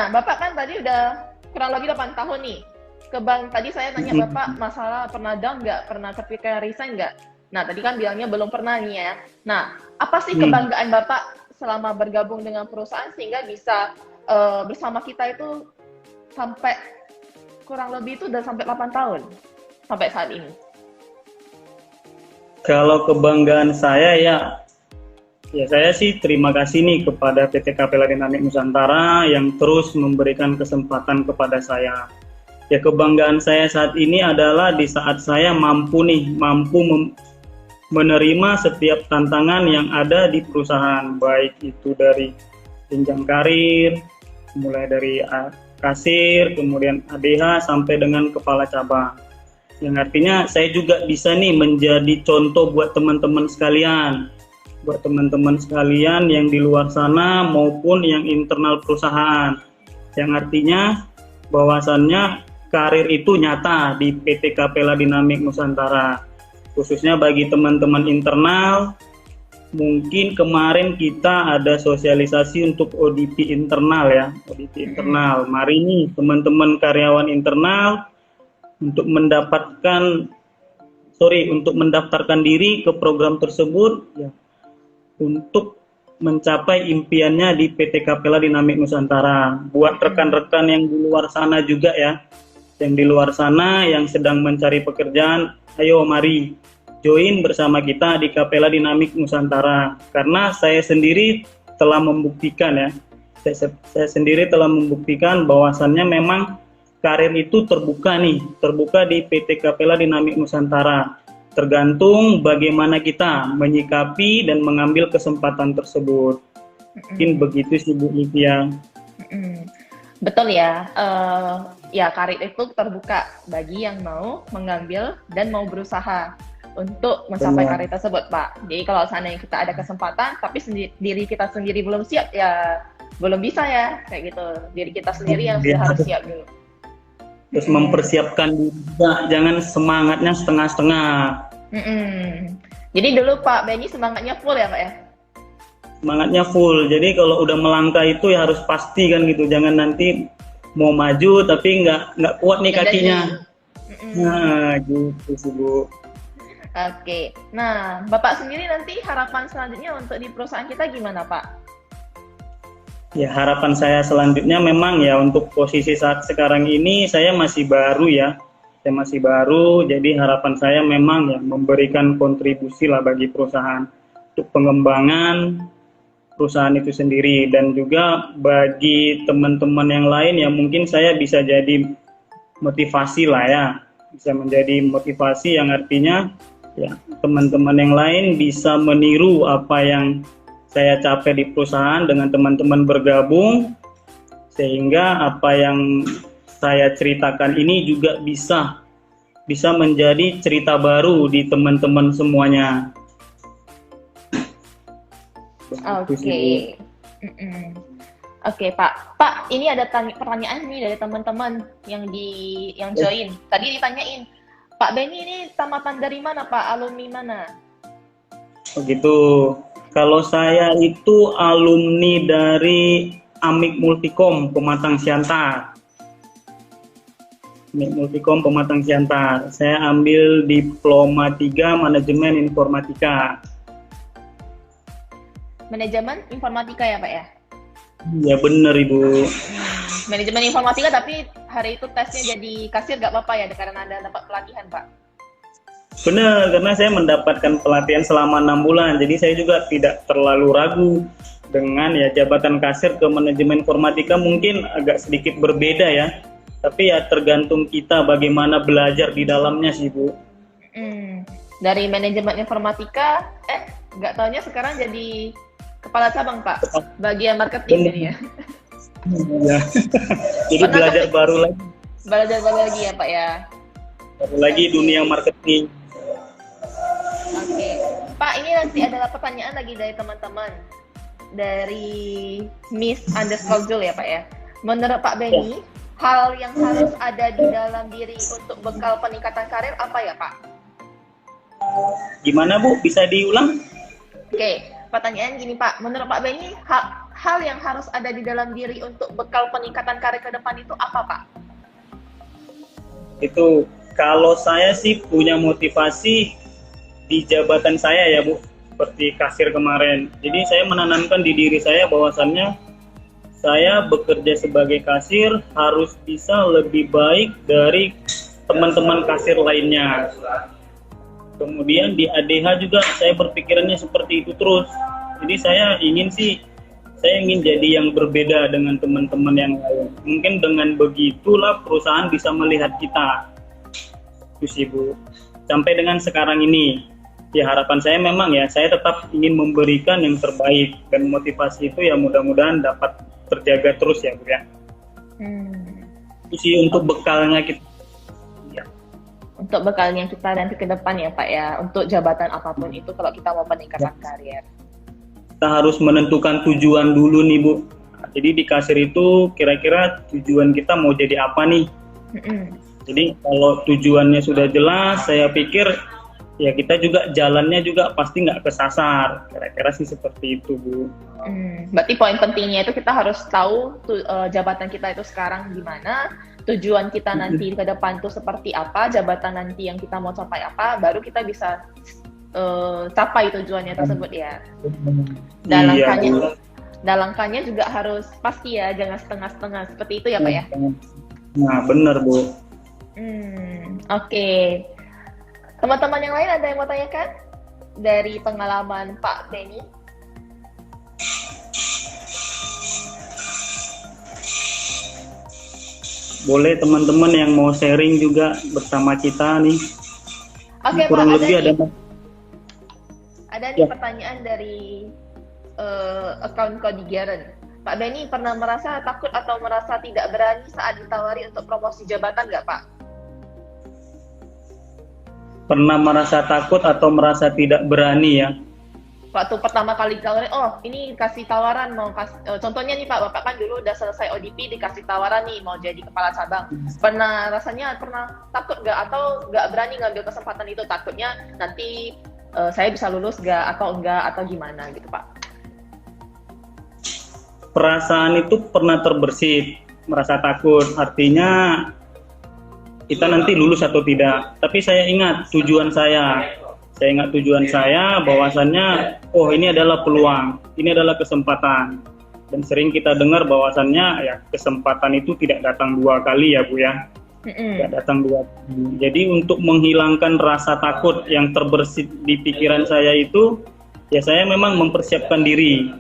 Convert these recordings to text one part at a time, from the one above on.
Nah, Bapak kan tadi udah kurang lebih 8 tahun nih. Tadi saya tanya Bapak masalah pernah down nggak, pernah kepikiran resign nggak? Nah, tadi kan bilangnya belum pernah nih ya. Nah, apa sih kebanggaan Bapak selama bergabung dengan perusahaan sehingga bisa bersama kita itu sampai kurang lebih itu udah sampai 8 tahun sampai saat ini? Kalau kebanggaan saya ya saya sih terima kasih nih kepada PT Capella Dynamic Nusantara yang terus memberikan kesempatan kepada saya. Ya, kebanggaan saya saat ini adalah di saat saya mampu menerima setiap tantangan yang ada di perusahaan, baik itu dari jenjang karir, mulai dari kasir, kemudian ADH sampai dengan kepala cabang. Yang artinya saya juga bisa nih menjadi contoh buat teman-teman sekalian. Buat teman-teman sekalian yang di luar sana maupun yang internal perusahaan. Yang artinya bahwasannya karir itu nyata di PT Capella Dynamic Nusantara. Khususnya bagi teman-teman internal, mungkin kemarin kita ada sosialisasi untuk ODP internal ya, ODP internal. Mari nih teman-teman karyawan internal untuk mendaftarkan diri ke program tersebut ya, untuk mencapai impiannya di PT Capella Dynamic Nusantara. Buat rekan-rekan yang di luar sana juga ya, yang di luar sana yang sedang mencari pekerjaan, ayo mari join bersama kita di Capella Dynamic Nusantara. Karena saya sendiri telah membuktikan ya, saya sendiri telah membuktikan bahwasannya memang karir itu terbuka di PT Capella Dynamic Nusantara. Tergantung bagaimana kita menyikapi dan mengambil kesempatan tersebut. Mungkin begitu sih Bu Livia. Betul ya. Ya, karir itu terbuka bagi yang mau mengambil dan mau berusaha untuk mencapai karir tersebut, Pak. Jadi kalau seandainya kita ada kesempatan, tapi diri kita sendiri belum siap, ya belum bisa ya, kayak gitu. Diri kita sendiri yang sudah harus siap dulu. Terus mempersiapkan diri juga, jangan semangatnya setengah-setengah. Jadi dulu Pak Benny semangatnya full ya Pak ya? Semangatnya full, jadi kalau udah melangkah itu ya harus pasti kan gitu, jangan nanti mau maju tapi nggak kuat nih kakinya. Nah gitu sih Bu. Oke, nah Bapak sendiri nanti harapan selanjutnya untuk di perusahaan kita gimana Pak? Ya, harapan saya selanjutnya memang ya untuk posisi saat sekarang ini saya masih baru ya. Saya masih baru, jadi harapan saya memang ya memberikan kontribusi lah bagi perusahaan untuk pengembangan perusahaan itu sendiri, dan juga bagi teman-teman yang lain ya mungkin saya bisa jadi motivasi lah ya. Bisa menjadi motivasi yang artinya ya teman-teman yang lain bisa meniru apa yang saya capai di perusahaan dengan teman-teman bergabung, sehingga apa yang saya ceritakan ini juga bisa menjadi cerita baru di teman-teman semuanya. Oke. Oke Pak, ini ada pertanyaan nih dari teman-teman yang join. Tadi ditanyain, Pak Benny ini tamatan dari mana Pak? Alumni mana? Begitu. Kalau saya itu alumni dari Amik Multikom Pematang Siantar. Amik Multikom Pematang Siantar. Saya ambil diploma 3 manajemen informatika. Manajemen informatika ya Pak ya? Ya benar Ibu. Manajemen informatika, tapi hari itu tesnya jadi kasir gak apa-apa ya karena Anda dapat pelatihan Pak? Benar, karena saya mendapatkan pelatihan selama 6 bulan, jadi saya juga tidak terlalu ragu dengan ya jabatan kasir ke manajemen informatika. Mungkin agak sedikit berbeda ya, tapi ya tergantung kita bagaimana belajar di dalamnya sih Bu. Dari manajemen informatika, nggak taunya sekarang jadi kepala cabang Pak, bagian marketing jadi ya. Ya. Jadi belajar baru lagi. Belajar baru lagi ya Pak ya. Baru lagi dunia marketing. Oke, Pak, ini nanti adalah pertanyaan lagi dari teman-teman dari Miss_Jul ya Pak ya. Menurut Pak Benny, hal yang harus ada di dalam diri untuk bekal peningkatan karir apa ya Pak? Gimana Bu? Bisa diulang? Oke, pertanyaan gini Pak. Menurut Pak Benny, hal yang harus ada di dalam diri untuk bekal peningkatan karir ke depan itu apa, Pak? Itu kalau saya sih punya motivasi di jabatan saya ya Bu, seperti kasir kemarin. Jadi saya menanamkan di diri saya bahwasannya saya bekerja sebagai kasir harus bisa lebih baik dari teman-teman kasir lainnya. Kemudian di ADH juga saya berpikirannya seperti itu terus. Jadi saya ingin jadi yang berbeda dengan teman-teman yang lain. Mungkin dengan begitulah perusahaan bisa melihat kita. Itu sih Bu. Sampai dengan sekarang ini, ya harapan saya memang ya saya tetap ingin memberikan yang terbaik, dan motivasi itu ya mudah-mudahan dapat terjaga terus ya Bu ya. Itu sih untuk bekalnya kita. Ya. Untuk bekalnya kita nanti ke depan ya Pak ya, untuk jabatan apapun itu kalau kita mau peningkatan karir. Kita harus menentukan tujuan dulu nih Bu. Nah, jadi di kasir itu kira-kira tujuan kita mau jadi apa nih? Jadi kalau tujuannya sudah jelas, saya pikir ya kita juga jalannya juga pasti nggak kesasar. Kira-kira sih seperti itu Bu. Berarti poin pentingnya itu kita harus tahu jabatan kita itu sekarang di mana, tujuan kita nanti ke depan itu seperti apa, jabatan nanti yang kita mau capai apa, baru kita bisa capai tujuannya tersebut ya. Dan langkahnya juga harus pasti ya, jangan setengah-setengah. Seperti itu ya Pak ya? Nah benar Bu. Oke. Teman-teman yang lain ada yang mau tanyakan dari pengalaman Pak Benny? Boleh teman-teman yang mau sharing juga bersama kita nih. Oke kurang Pak, lebih ada nih pertanyaan dari account Kodigeren. Pak Benny pernah merasa takut atau merasa tidak berani saat ditawari untuk promosi jabatan nggak Pak? Pernah merasa takut atau merasa tidak berani ya? Waktu pertama kali ditawarin, oh ini kasih tawaran mau kasih, contohnya nih Pak, Bapak kan dulu udah selesai ODP dikasih tawaran nih mau jadi kepala cabang. Pernah takut nggak atau nggak berani ngambil kesempatan itu, takutnya nanti saya bisa lulus nggak atau gimana gitu Pak? Perasaan itu pernah terbersit, merasa takut, artinya kita nanti lulus atau tidak. Tapi saya ingat tujuan saya bahwasannya oh ini adalah peluang, ini adalah kesempatan. Dan sering kita dengar bahwasannya ya kesempatan itu tidak datang 2 kali ya Bu ya. Tidak datang 2 kali. Jadi untuk menghilangkan rasa takut yang terbersit di pikiran saya itu, ya saya memang mempersiapkan diri.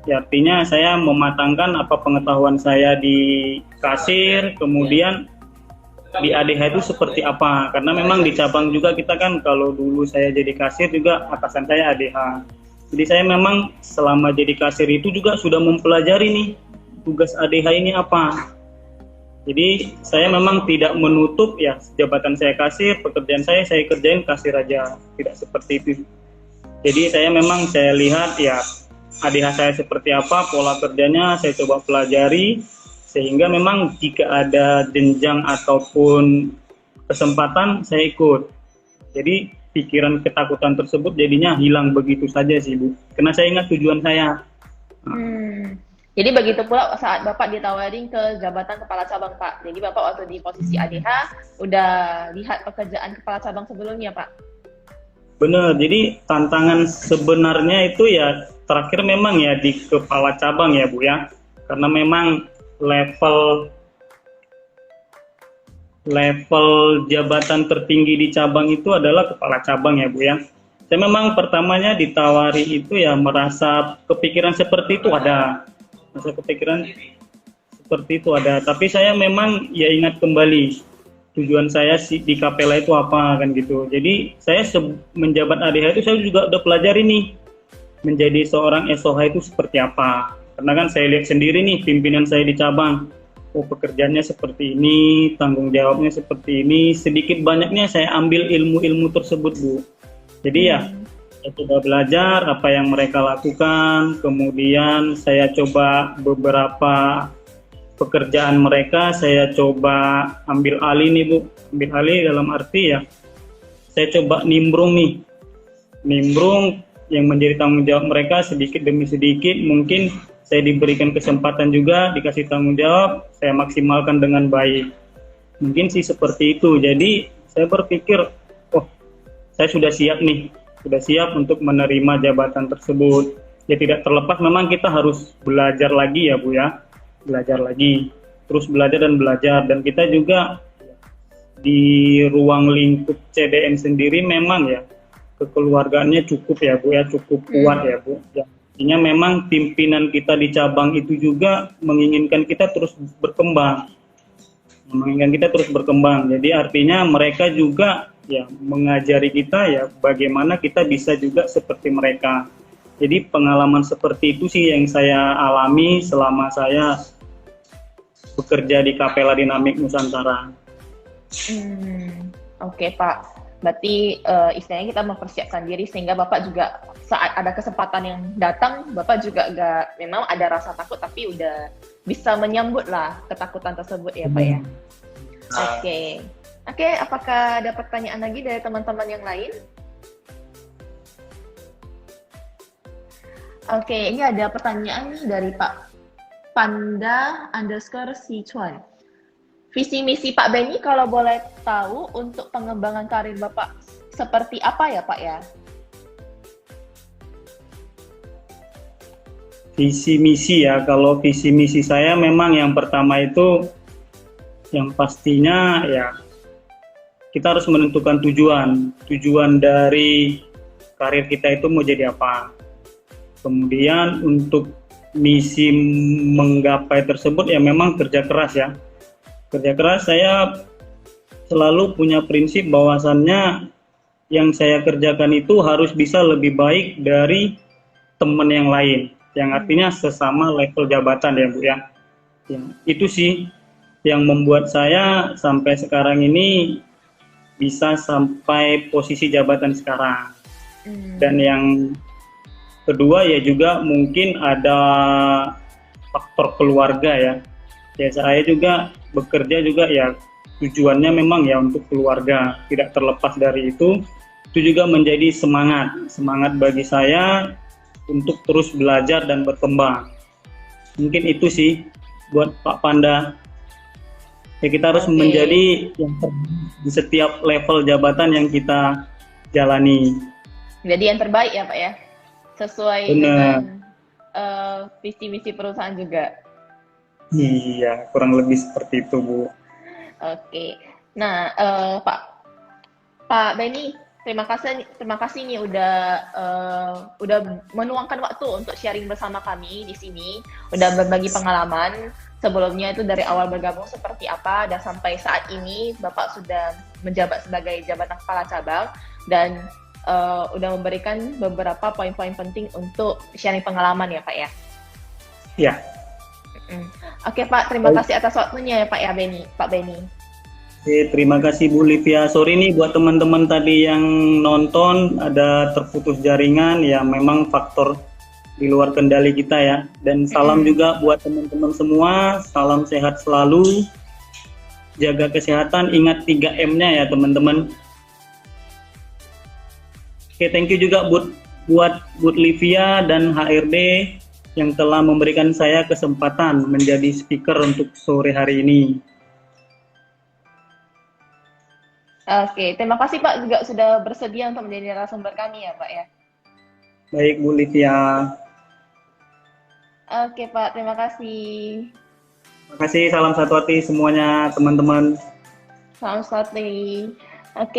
Ya, artinya saya mematangkan apa pengetahuan saya di kasir, kemudian di ADH itu seperti apa. Karena memang di cabang juga kita kan, kalau dulu saya jadi kasir juga atasan saya ADH. Jadi saya memang selama jadi kasir itu juga sudah mempelajari nih tugas ADH ini apa. Jadi saya memang tidak menutup ya jabatan saya kasir, pekerjaan saya kerjain kasir aja, tidak seperti itu. Jadi saya lihat ya ADH saya seperti apa, pola kerjanya saya coba pelajari, sehingga memang jika ada jenjang ataupun kesempatan saya ikut. Jadi pikiran ketakutan tersebut jadinya hilang begitu saja sih Bu, karena saya ingat tujuan saya. Jadi begitu pula saat Bapak ditawarin ke jabatan kepala cabang Pak. Jadi Bapak waktu di posisi ADH udah lihat pekerjaan kepala cabang sebelumnya Pak? Benar, jadi tantangan sebenarnya itu ya terakhir memang ya di kepala cabang ya Bu ya, karena memang level jabatan tertinggi di cabang itu adalah kepala cabang ya Bu ya. Saya memang pertamanya ditawari itu ya merasa kepikiran seperti itu ada, tapi saya memang ya ingat kembali tujuan saya di Kapela itu apa kan gitu. Jadi saya menjabat ADH itu saya juga udah pelajari nih menjadi seorang SOH itu seperti apa. Karena kan saya lihat sendiri nih pimpinan saya di cabang, oh pekerjaannya seperti ini, tanggung jawabnya seperti ini. Sedikit banyaknya saya ambil ilmu-ilmu tersebut Bu. Jadi ya saya coba belajar apa yang mereka lakukan, kemudian saya coba beberapa pekerjaan mereka, saya coba ambil alih nih Bu. Ambil alih dalam arti ya saya coba nimbrung yang menjadi tanggung jawab mereka sedikit demi sedikit. Mungkin saya diberikan kesempatan juga, dikasih tanggung jawab, saya maksimalkan dengan baik. Mungkin sih seperti itu. Jadi saya berpikir, oh saya sudah siap nih, sudah siap untuk menerima jabatan tersebut. Ya tidak terlepas memang kita harus belajar lagi ya Bu ya, belajar lagi, terus belajar dan belajar. Dan kita juga di ruang lingkup CDM sendiri memang ya, kekeluargaannya cukup ya Bu ya, cukup kuat ya Bu. Ya, artinya memang pimpinan kita di cabang itu juga menginginkan kita terus berkembang. Jadi artinya mereka juga ya mengajari kita ya bagaimana kita bisa juga seperti mereka. Jadi pengalaman seperti itu sih yang saya alami selama saya bekerja di Kapela Dinamik Nusantara. Oke Pak. Berarti istilahnya kita mempersiapkan diri sehingga Bapak juga saat ada kesempatan yang datang, Bapak juga memang ada rasa takut tapi udah bisa menyambut lah ketakutan tersebut ya Pak ya. Oke, apakah ada pertanyaan lagi dari teman-teman yang lain? Oke, ini ada pertanyaan nih dari Pak Panda_Sichuan. Visi misi Pak Benny kalau boleh tahu untuk pengembangan karir Bapak seperti apa ya Pak ya? Visi misi ya, kalau visi misi saya memang yang pertama itu yang pastinya ya kita harus menentukan tujuan dari karir kita itu mau jadi apa. Kemudian untuk misi menggapai tersebut ya memang kerja keras ya. Kerja keras, saya selalu punya prinsip bahwasannya yang saya kerjakan itu harus bisa lebih baik dari teman yang lain, yang artinya sesama level jabatan ya Bu ya. Itu sih yang membuat saya sampai sekarang ini bisa sampai posisi jabatan sekarang. Dan yang kedua ya juga mungkin ada faktor keluarga ya. Ya saya juga bekerja juga ya tujuannya memang ya untuk keluarga. Tidak terlepas dari itu juga menjadi semangat bagi saya untuk terus belajar dan berkembang. Mungkin itu sih buat Pak Panda. Ya kita harus menjadi yang terbaik di setiap level jabatan yang kita jalani. Jadi yang terbaik ya Pak ya, sesuai dengan visi misi perusahaan juga. Iya, kurang lebih seperti itu Bu. Oke, nah Pak Benny, terima kasih nih udah meluangkan waktu untuk sharing bersama kami di sini, udah berbagi pengalaman. Sebelumnya itu dari awal bergabung seperti apa dan sampai saat ini Bapak sudah menjabat sebagai jabatan kepala cabang dan udah memberikan beberapa poin-poin penting untuk sharing pengalaman ya Pak ya. Iya. Oke Pak, terima kasih atas waktunya ya Pak ya Pak Benny. Oke, terima kasih Bu Livia. Sorry nih buat teman-teman tadi yang nonton ada terputus jaringan ya, memang faktor di luar kendali kita ya. Dan salam juga buat teman-teman semua, salam sehat selalu, jaga kesehatan, ingat 3M-nya ya teman-teman. Oke, thank you juga buat Livia dan HRD yang telah memberikan saya kesempatan menjadi speaker untuk sore hari ini. Oke, terima kasih Pak juga sudah bersedia untuk menjadi narasumber kami ya Pak ya. Baik Bu Livia. Oke Pak, terima kasih. Terima kasih, salam satu hati semuanya teman-teman. Salam satu hati. Oke.